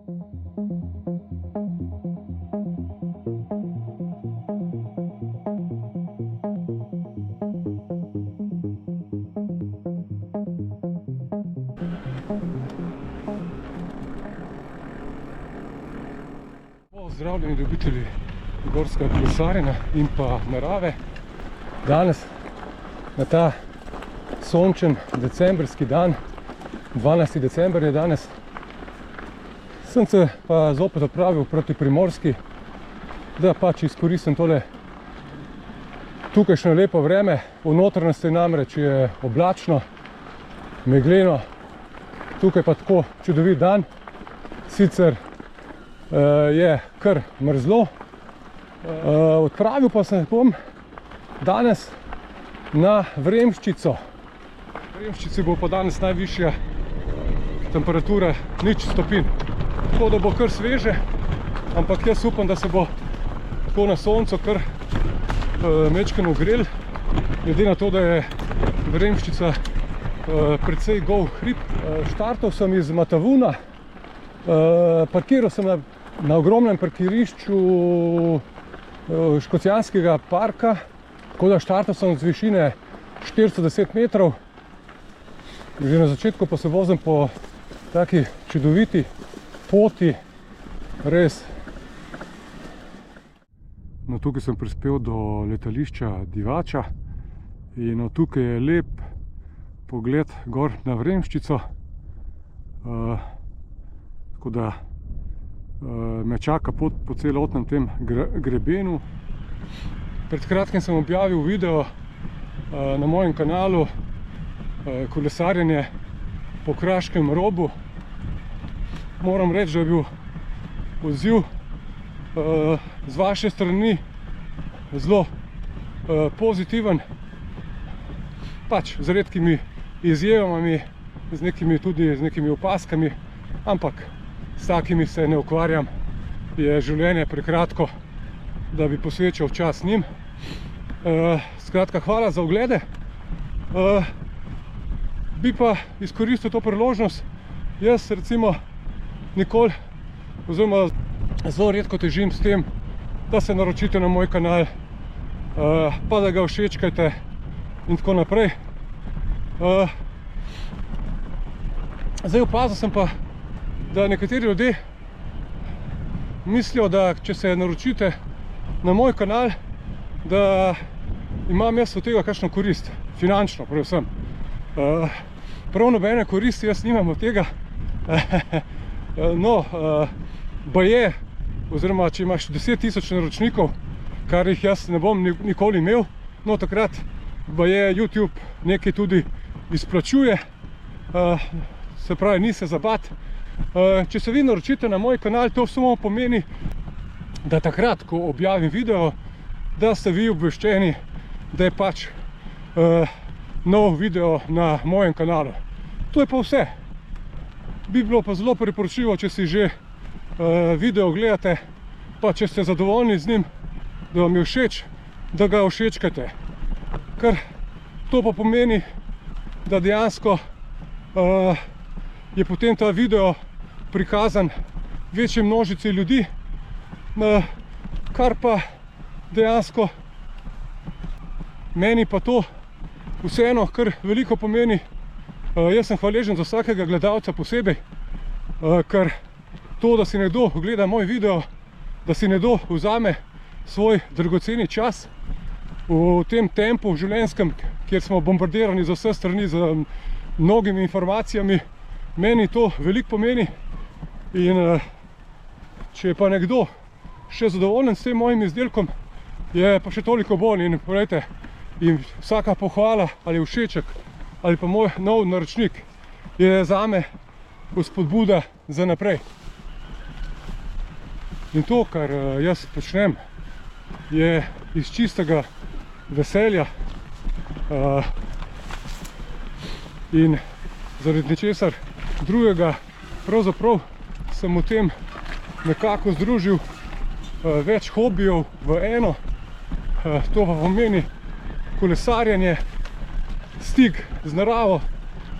Pozdravljeni ljubitelji gorskega kolesarjenja in pa narave. Danes na ta sončen decembrski dan, 12. december je danes, sem se pa zopet odpravil proti Primorski, da pač izkoristim tole tukajšnje lepo vreme. V notranjosti namreč je oblačno, megleno, tukaj pa tako čudovit dan, sicer je kar mrzlo. Odpravil pa se bom danes na Vremščico. V Vremščici bo pa danes najvišja temperatura 0 stopinj. Tako da bo kar sveže, ampak jaz upam, da se bo tako na soncu kar mečkeno ogrel. Glede na to, da je Vremščica precej gol hrib. Štartal sem iz Matavuna, parkiral sem na ogromnem parkirišču Škocjanskega parka, tako da štartal sem z višine 410 metrov. Že na začetku pa se vozim po taki čudoviti poti, res. No, tukaj sem prispel do letališča Divača in od tukaj je lep pogled gor na Vremščico. Tako da me čaka pot po celotnem tem grebenu. Pred kratkim sem objavil video na mojem kanalu kolesarjenje po Kraškem robu. Moram reči, da je bil odziv z vaše strani zelo pozitiven. Pač z redkimi izjemami, z nekimi opaskami, ampak s takimi se ne ukvarjam, je življenje prekratko, da bi posvečal čas njim. Skratka, hvala za oglede. Bi pa izkoristil to priložnost. Jaz recimo nikoli, oziroma zelo redko težim s tem, da se naročite na moj kanal, pa da ga všečkajte in tako naprej. Zdaj opazil sem pa, da nekateri ljudje mislijo, da če se naročite na moj kanal, da imam jaz od tega kakšno korist, finančno predvsem. Prav nobene koristi jaz nimam od tega. No, baje, oziroma če imaš 10 000 naročnikov, kar jih jaz ne bom nikoli imel, no takrat baje YouTube nekaj tudi izplačuje, se pravi, ni se za bati. Če se vi naročite na moj kanal, to samo pomeni, da takrat, ko objavim video, da ste vi obveščeni, da je pač nov video na mojem kanalu. To je pa vse. Bi bilo pa zelo priporočljivo, če si že video gledate, pa če ste zadovoljni z njim, da vam je všeč, da ga všečkate. Ker to pa pomeni, da dejansko je potem ta video prikazan večji množici ljudi, kar pa dejansko meni pa to vseeno kar veliko pomeni. Jaz sem hvaležen za vsakega gledalca posebej, ker to, da si nekdo gleda moj video, da si nekdo vzame svoj dragoceni čas v tem tempu življenjskem, kjer smo bombardirani z vse strani z mnogimi informacijami, meni to veliko pomeni. In če je pa nekdo še zadovoljen s tem mojim izdelkom, je pa še toliko bolj. In povejte, in vsaka pohvala ali všeček ali pa moj nov naročnik je zame spodbuda za naprej. In to, kar jaz počnem, je iz čistega veselja in zaradi nečesar drugega. Pravzaprav sem v tem nekako združil več hobijev v eno. To pa pomeni kolesarjenje, stik z naravo,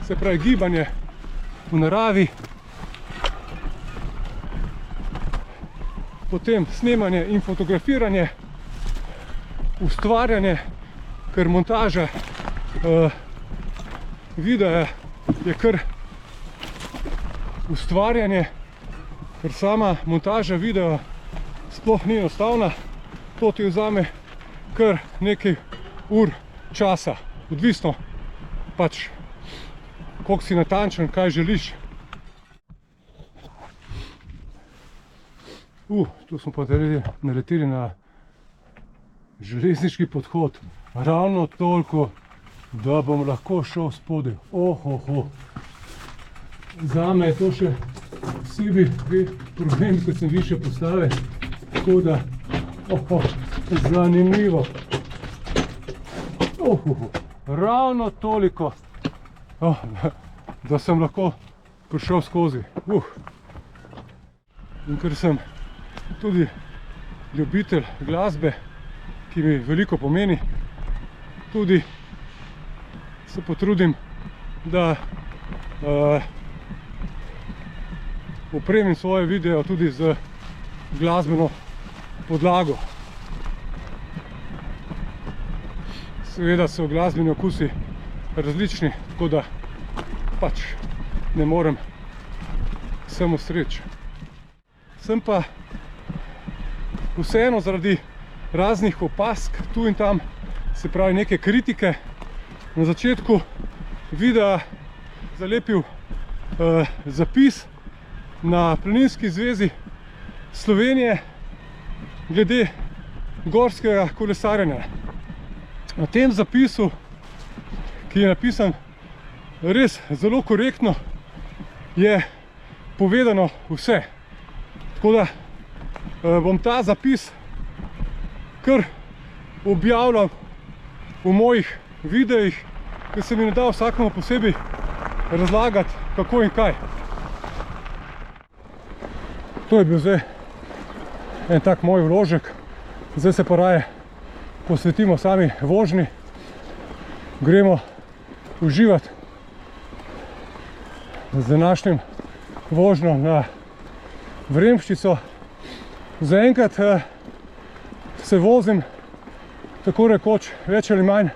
se pravi gibanje v naravi potem snemanje in fotografiranje, ustvarjanje, ker montaža videa je kar ustvarjanje, ker sama montaža videa sploh ni enostavna. To ti vzame kar nekaj ur časa, odvisno pač koliko si natančen, kaj želiš. Tu smo pa naleteli na železniški podhod, ravno toliko, da bom lahko šel spodaj. Zame je to še posebej problem, ko sem više postave, tako da zanimivo. Ravno toliko, da sem lahko prišel skozi. In ker sem tudi ljubitelj glasbe, ki mi veliko pomeni, tudi se potrudim, da opremim svoje video tudi z glasbeno podlago. Seveda so glasbeni okusi različni, tako da pač ne morem vsem ustreči. Sem pa vseeno zaradi raznih opask tu in tam, se pravi neke kritike, na začetku videa zalepil zapis na Planinski zvezi Slovenije glede gorskega kolesarjenja. Na tem zapisu, ki je napisan res zelo korektno, je povedano vse. Tako da bom ta zapis kar objavljal v mojih videih, ker se mi ne da vsakому posebej razlagati, kako in kaj. To je bil zdaj en tak moj vložek. Zdaj se pa raje posvetimo sami vožnji. Gremo uživati z današnjim vožnjo na Vremščico. Zaenkrat se vozim tako rekoč več ali manj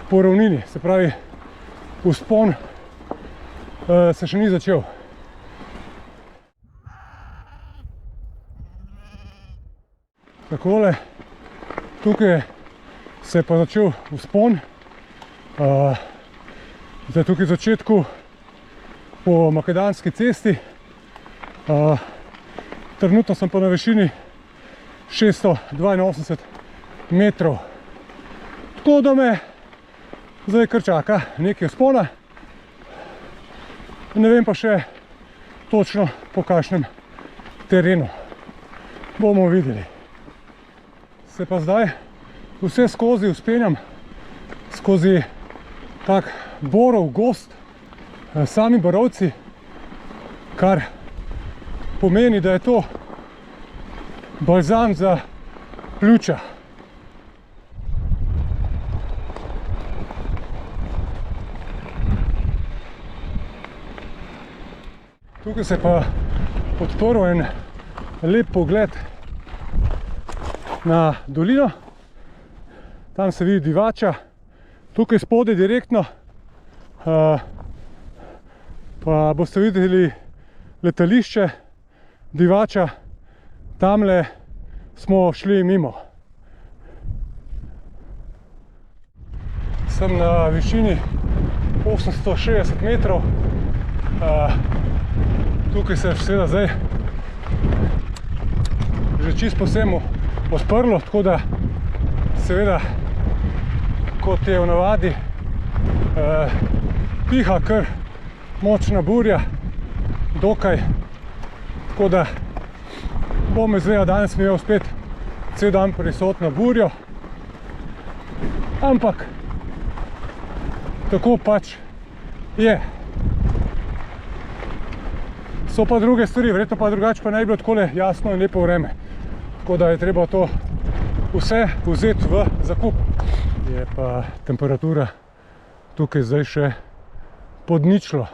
po ravnini, se pravi vzpon se še ni začel. Takole, tukaj se je pa začel vzpon. Zdaj tukaj v začetku po Makadamski cesti. Trenutno sem pa na višini 682 metrov. Tako da me zdaj kar čaka nekaj vzpona. Ne vem pa še točno po kakšnem terenu. Bomo videli. Se pa zdaj vse skozi vzpenjam, skozi tak borov gozd, sami borovci, kar pomeni, da je to balzam za pljuča. Tukaj se pa odprl en lep pogled na dolino. Tam se vidi Divača, tukaj spodaj direktno pa boste videli letališče Divača. Tamle smo šli mimo. Sem na višini 860 metrov. Tukaj se je seveda zdaj že čisto povsem odprlo, tako da seveda, kot je v navadi, piha kar močna burja, dokaj, tako da bom izvedel, danes mi je spet cel dan prisotno burjo, ampak tako pač je. So pa druge stvari, verjetno pa drugače pa ne bi bilo takole jasno in lepo vreme. Tako da je treba to vse vzeti v zakup. Je pa temperatura tukaj zdaj še pod ničlo.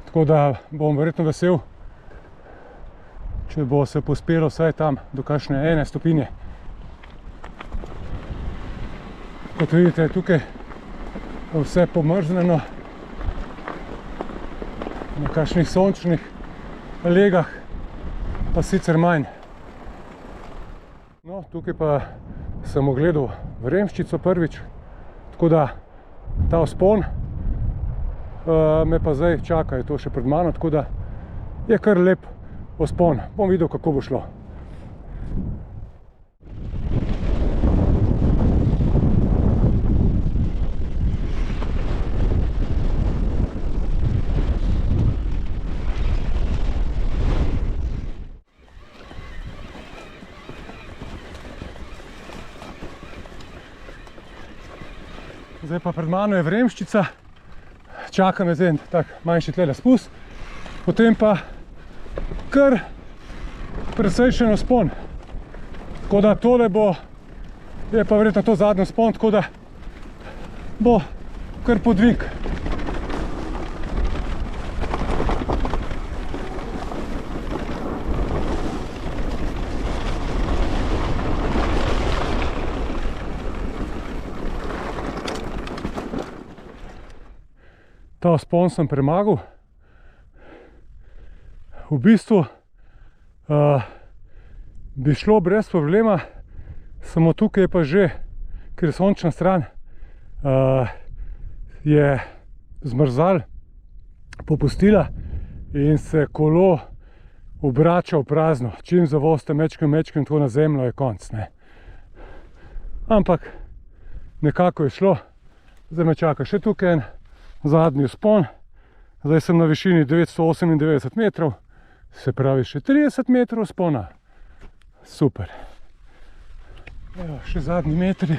Tako da bom verjetno vesel če bo se pospelo vsaj tam do kakšne 1 stopinje. Kot vidite, je tukaj vse pomrznjeno, na kakšnih sončnih legah pa sicer manj. No, tukaj pa sem ogledal Vremščico prvič, tako da ta vzpon me pa zdaj čaka, je to še pred mano, tako da je kar lep vzpon. Bom videl, kako bo šlo. Zdaj pa pred mano je Vremščica, čaka me zdaj tak manjši tlele spust, potem pa kar precejšen vzpon. Tako da tole bo, je pa verjetno to zadnji vzpon, tako da bo kar podvig. Ta vzpon sem premagal. V bistvu bi šlo brez problema, samo tukaj je pa že, ker je sončna stran, je zmrzal, popustila in se kolo obrača v prazno. Čim zavozite mečkem tako na zemljo, je konc, ne. Ampak nekako je šlo. Zdaj me čaka še tukaj en zadnji vzpon. Zdaj sem na višini 998 metrov, se pravi še 30 metrov vzpona. Super. Evo, še zadnji metri.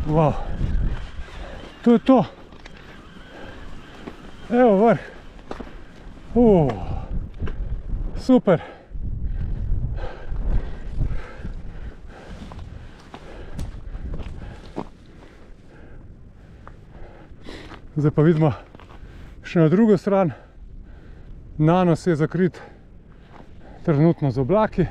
Wow. To je to. Evo vrh. Super. Zdaj pa vidimo še na drugo stran. Nanos je zakrit trenutno z oblaki.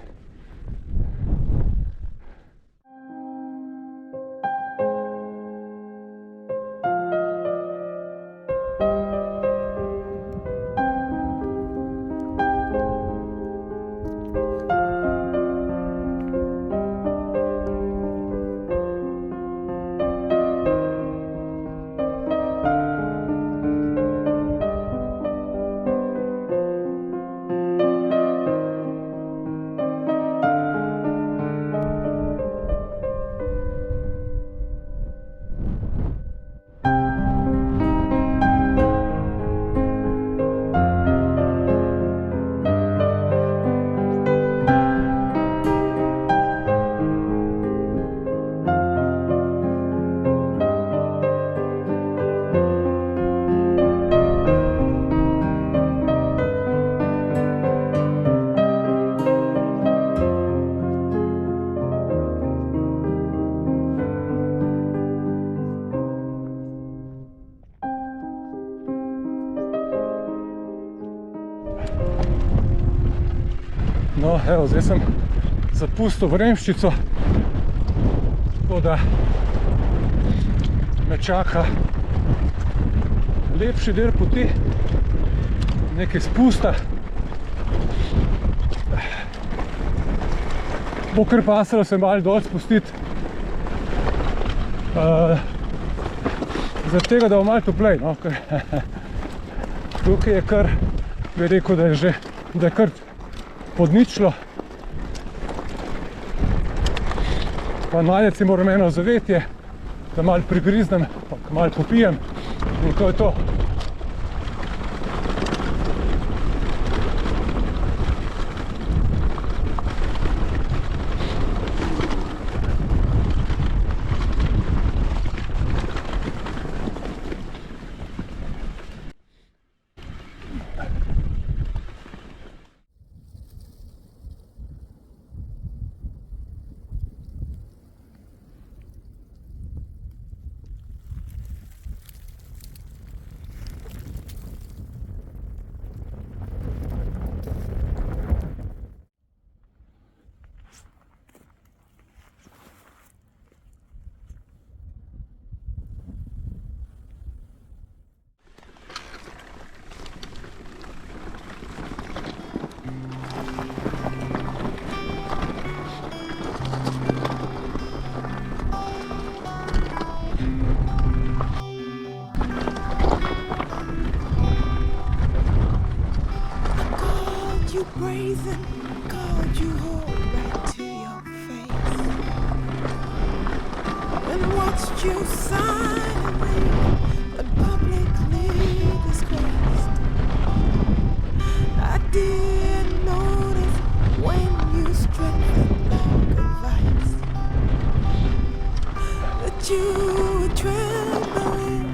No, evo, zdaj sem zapustil Vremščico, tako da me čaka lepši del poti, nekaj spusta. Bo kar pasalo se malo dol spustiti, zaradi tega, da bo malo toplej, no, ker tukaj je kar, bi rekel, da je kar podničilo. Pa najdec si moram eno zavetje, da malo prigriznem, pa malo popijem in to je to. brazen, called you whole right to your face, and watched you silently but publicly disgraced. I didn't notice when you strengthened like a vice that you were trembling.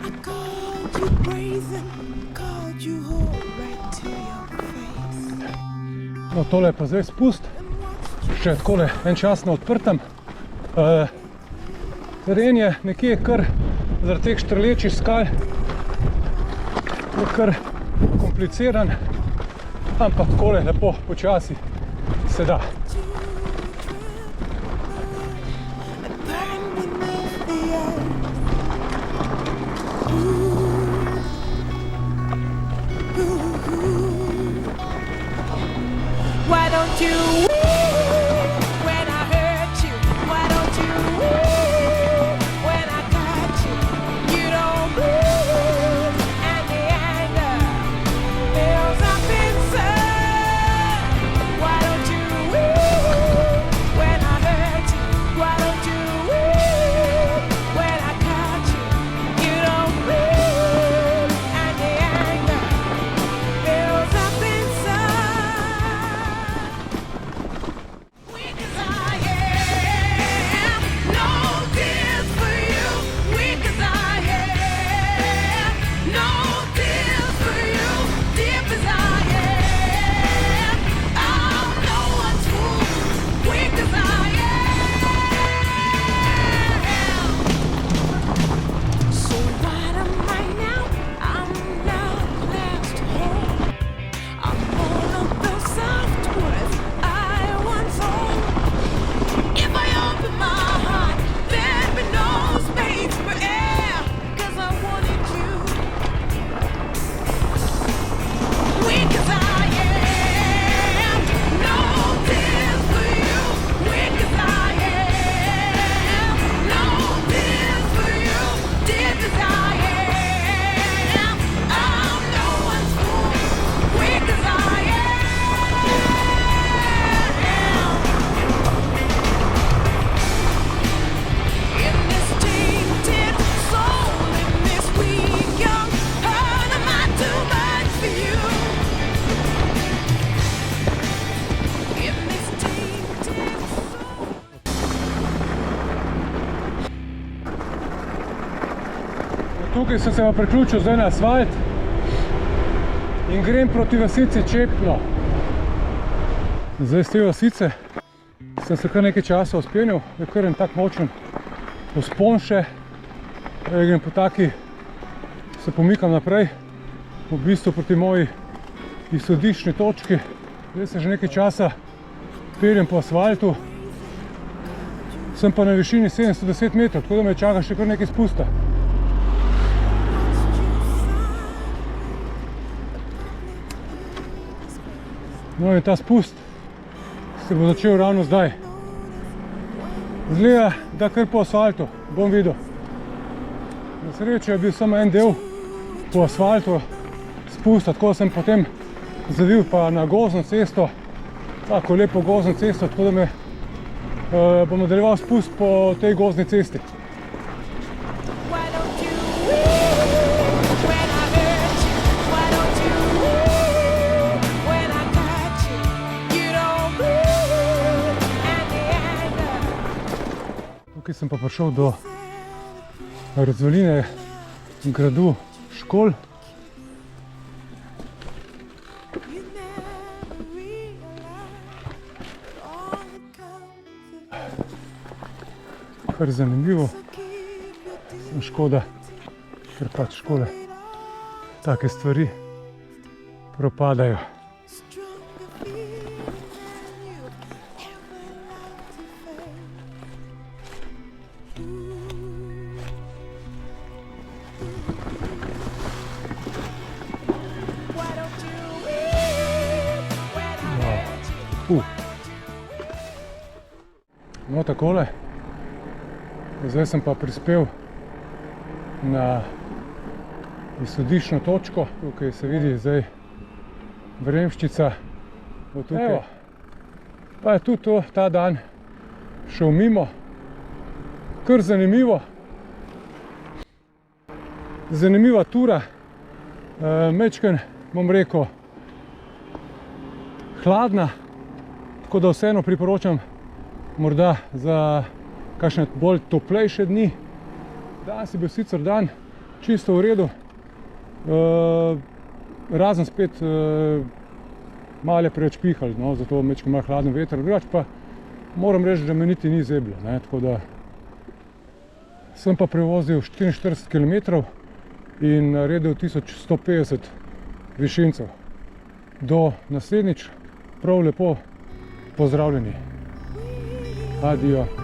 I called you brazen, called you whole right to your face. No, tole je pa zdaj spust, še takole en čas na odprtem. Teren je nekje kar zaradi teh štrlečih skal je kar kompliciran, ampak takole lepo počasi se da. Why don't you weep when I hurt you? Why don't you weep when I cut you? You don't bleed, and the anger builds up inside. Why don't you weep when I hurt you? Why don't you weep when I cut you? You don't bleed, and the anger builds up inside. Weak as I am, no tears for you. Weak as I am, no tears for you. Deep as I am, I'm no one's fool. Weak as I am. So what am I now? I'm not left home. I'm all of the soft words I once owned. If I open my heart, there'd be no space for air, 'cause I wanted you. Weak as I am, no tears for you. Weak as I am, no tears for you. Deep as I am, I'm no one's fool. Weak as I am. In this tainted soul, in this weak young heart, am I too much for you? In this tainted soul. Tukaj sem se pa priključil zdaj na asfalt in grem proti vasici Čepno. Zdaj z te vasice sem se kar nekaj časa vzpenil, je kar en tak močen vzpon še. Grem po taki, se pomikam naprej, v bistvu proti moji izhodiščni točki. Zdaj se že nekaj časa peljem po asfaltu, sem pa na višini 710 metrov, tako da me čaka še kar nekaj spusta. No in ta spust se bo začel ravno zdaj. Izgleda, da kar po asfaltu, bom videl. Na srečo je bil samo en del po asfaltu spusta, tako sem potem zavil pa na gozdno cesto, tako lepo gozdno cesto, tako da bom nadaljeval spust po tej gozdni cesti. Why don't you weep when I hurt you? Why don't you weep when I cut you? You don't bleed, and the anger. Tukaj sem pa prišel do razvaline gradu Škol. You never realize all that comes. Kar zanimivo, So keep your škoda, ker pač škole take stvari propadajo. stronger feeling than you ever to face. Why don't you weep when I hurt you? Wow. Why don't you No takole. Zdaj sem pa prispel na izhodiščno točko. Tukaj se vidi zdaj Vremščica. Evo, pa je tudi to, ta dan šel mimo. Kar zanimivo. Zanimiva tura. Majčkeno, bom rekel, hladna, tako da vseeno priporočam morda za kakšne bolj toplejše dni. Danes je bil sicer dan čisto v redu, razen spet malo je preveč pihalo, no, zato majčkeno malo hladen veter, drugače pa moram reči, da me niti ni zeblo, ne, tako da sem pa prevozil 44 km in naredil 1150 višincev. Do naslednjič, prav lepo pozdravljeni. Adijo.